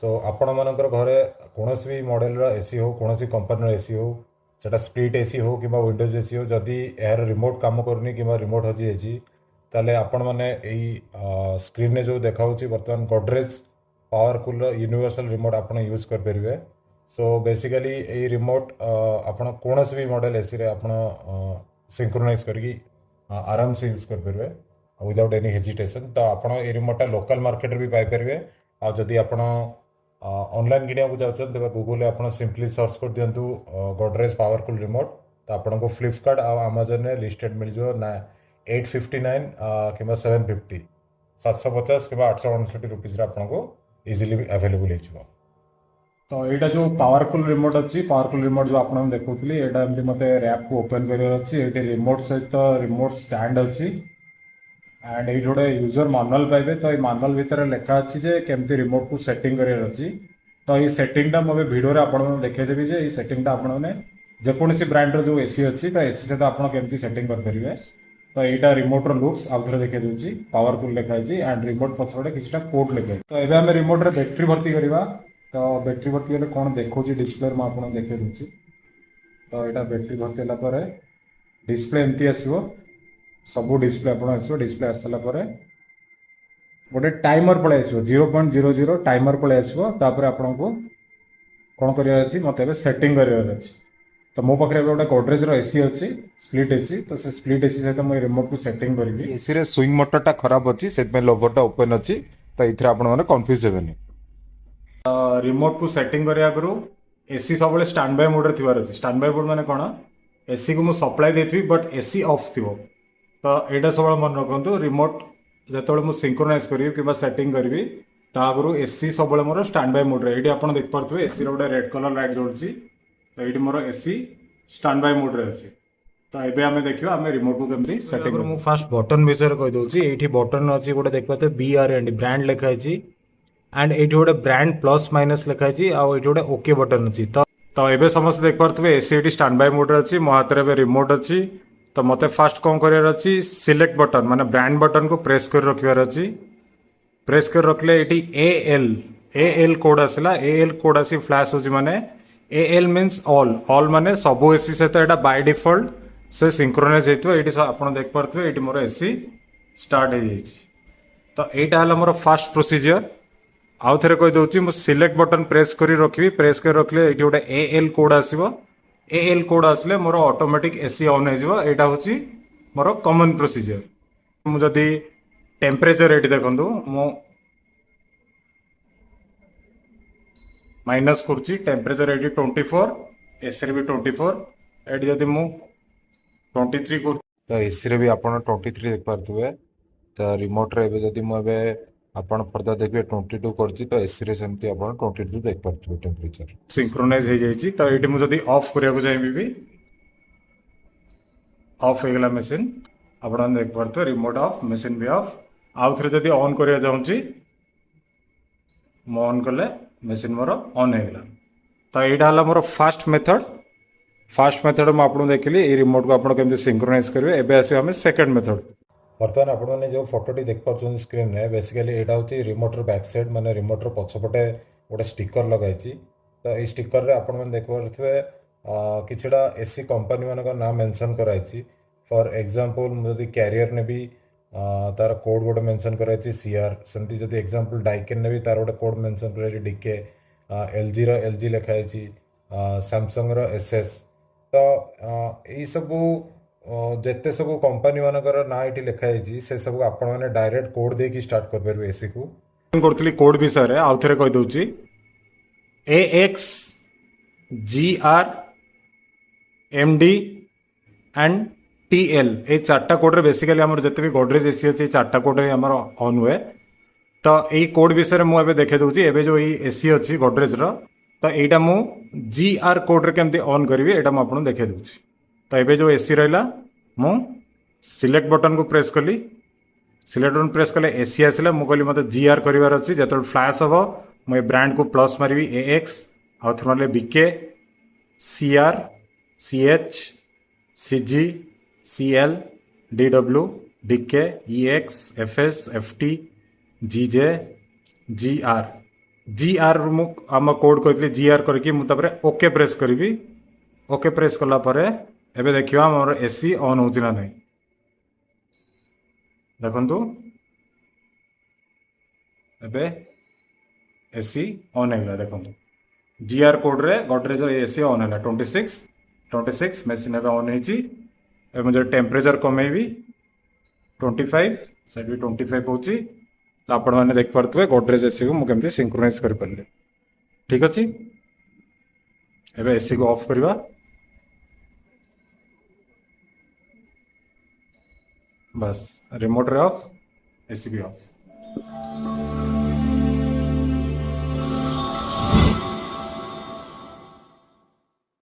सो आपण मानकर घरे कौनसी भी मॉडल एसी हो कौन कंपनी एसी हो सेटा स्प्लिट एसी हो कि विंडोज एसी हो जदि यार रिमोट काम करनी कि रिमोट हजि जाइए ताले आपण मैंने स्क्रीन जो देखा बर्तमान गोडरेज पावरफुल यूनिवर्सल रिमोट आपण यूज करेंगे। सो बेसिकली ये रिमोट आपण कौन भी मॉडल एसी रे आपण सिंक्रोनाइज करके आराम से यूज करेंगे विदाउट एनी हेजिटेशन। तो आपण ये रिमोटा लोकल मार्केट भी पाइपर। आदि आप ऑनलाइन किणा चाहते तेज गूगल आप सिंपली सर्च कर दिंतु गोडरेज पावरफुल रिमोट तो आपको फ्लिपकार्ट आ आमाजन में लिस्टेड मिल जाए ना 859 कि 750 750 कि 859 रुपीज आपको इजिली अवेलेबल हो। तो यहाँ जो पावरफुल रिमोट अच्छी पावरफुल रिमोट जो आपको देखुली यहाँ एमती मत रैप को ओपन कर ये रिमोट सहित रिमोट स्टैंड अच्छी एंड ये गोटे यूजर मानुआल पाइबे। तो ये मानुआल भितर लिखा अच्छी जे केमती रिमोट को सेटिंग करार अच्छी। तो ये सेटिंगटा मुझे भिडियो आप देखदेवी जे ये सेटिंगटा आपने जेकोसी ब्रांडर जो एसी अच्छी तो एसी सहित आप केमती सेटिंग करेंगे। तो यहाँ रिमोटर लुक्स आउ थे देखा दूसरी पावरफुल लिखाई एंड रिमोट पछपटे किसी कोड लिखाई। तो ये आम रिमोट रे बैटेरी भर्ती करवा। तो बैटेरी भर्ती हेल्ले कौन देखो डिस्प्ले में आपको देखे दूसरी। तो यहाँ बैटेरी भर्ती है डिस्प्ले एमती आसो सब डिस्प्ले आप डिस्प्ले आस सारा गोटे टाइमर पलि आस 0.00 टाइमर पलि आसपर आपन को कौन कर मत सेटिंग करार अच्छी। तो मो पाखे गोटे गोडरेज एसी अच्छी स्प्लिट एसी तो से स्प्लिट एसी सहित मुझे रिमोट को सेटिंग करी। एसी रे स्विंग मोटरटा खराब अच्छी से लोवरटा ओपन अच्छी तो ये आपने कन्फ्यूज हेनी। रिमोट को सेटिंग करने आगु एसी सब स्टैंड बाय मोड थी स्टैंड बाय मोड मैंने कौन एसी को मुझे सप्लाई देती बट एसी ऑफ थी। तो यहाँ सब मन रखु रिमोट जो मुझे सिंक्रोनाइज करी कि सेटिंग करी आगु एसी सब मोर स्टैंड बाय मोड ये आप देखिपे एसी रोटे रेड कलर लाइट जोड़ी। तो ये मोर एसी स्टैंड बाय मोड अच्छी। तो ये आम देखा आम रिमोट को कमी सेटिंग मुझे फास्ट बटन विषय कहीदे ये बटन अच्छी गोटे देखते BRND ब्रांड लिखाई एंड ये गोटे ब्रांड प्लस माइनस लिखाई आउ गोटे ओके बटन अच्छी। तो ये समस्त देखिपे एसी ये स्टैंड बाय मोड अच्छी मो हाथ में रिमोट अच्छी। तो मत फास्ट कौन करार अच्छी सिलेक्ट बटन माने ब्रांड बटन को प्रेस कर रखार अच्छी। प्रेस कर रखले ये एल कोड आसला एल कोड आसी फ्लैश हो माने एल मीन्स ऑल माने सबू एसी सहित यहाँ बाय डिफॉल्ट से सिंक्रोनाइज होती ये आप देखिपे ये मोर एसी स्टार्ट हो जाए। तो यहाँ है मोर फास्ट प्रोसीजर आउ थे कहीदे मुझे सिलेक्ट बटन प्रेस कर रखी प्रेस कर रखले ये गोटे एल कोड आसो एल कोड आसले मोर ऑटोमेटिक एसी ऑन हो यहाँ हूँ मोर कॉमन प्रोसीजर। मुझे टेम्परेचर ये देखूँ मु माइनस करुच्ची टेम्परेचर ये 24 एसी भी 24 ये जदि मु 23 कर तो एसी भी आप 23 देख पारे। तो रिमोट रे जदि मुझे आपण फर्दर देखिए 22 करछि तो एसी रे सेमती आपण 22 देख पारथि टेम्परेचर सिंक्रोनाइज हो जाइए। तो ये मुझे ऑफ करने चाहिए भी ऑफ हो गला मशीन आप देख पारे रिमोट ऑफ मशीन भी ऑफ। आउ थे जदि ऑन करने चाहूँगी मु ऑन कले मशीन मोर ऑन हो गला। तो यहाँ है मोर फास्ट मेथड मैं आपको देखिली ये रिमोट को आप सिंक्रोनाइज करेंगे। एवं आस सेकेंड मेथड बर्तमान आपने जो फोटोटी देख पार्टी स्क्रीन रे बेसिकली यहाँ हूँ रिमोटर बैक साइड माने रिमोटर पछपटे गोटे स्टिकर लगाई। तो ये स्टिकर रे आप देखिपे किछटा एसी कंपनी मान ना मेंशन कराई। फॉर एग्जांपल मुझे कैरियर ने भी तार कोड गोटे मेंशन कराई CR सेमती जब एग्जांपल डाइकेन ने भी तार गोटे कोड मेंशन कराई DK LG रो LG लिखाई सैमसंग रो SS। तो यही सबू जिते सब कंपनी मानकर ना ये लिखाई से सब आपने डायरेक्ट कोड देकी स्टार्ट कर एसी को करी कोड विषय आउ थे कहीदे AXGRMD एंड TL ये चार्टा कोड्रे बेसिकली आम जिते भी गोडरेज एसी अच्छे चार्टा कोड्रे आम ऑन हुए। तो यही कोड विषय मुझे देखे दूसरी एवं जो ये एसी अच्छी गोडरेज तो यहाँ मु GR कोड्रे केमती ऑन करी यहाँ मुझे देखे दूसरी। तो ये जो एसी रहा मु सिलेक्ट बटन को प्रेस कली सिलेक्ट बटन प्रेस कले एसी आसला मुझे कहली मत GR करार अच्छी जो फ्लैश हम मुझे ब्रांड को प्लस मारि AX आउ थे ना BK CR CH CG CL DW DK EX FS FT GJ GR GR आम कोड कहते GR करके मुझे ओके प्रेस करी ओके प्रेस कला परे एबे देखिए मोर एसी ऑन होची ना नहीं देखंतु एबे एसी ऑन है देखंतु GR कोड रे गडरेज एसी ऑन है 26 मेसिन एबे ऑन होची एबे मुझे टेम्परेचर कमेबी 25 सेट भी 25 होची तो आपण मैंने देख पारे गडरेज एसी को मुझे सिंक्रोनाइज कर पारे ठीक अच्छे एबे एसी को ऑफ करवा बस रिमोट रे ऑफ एसी भी ऑफ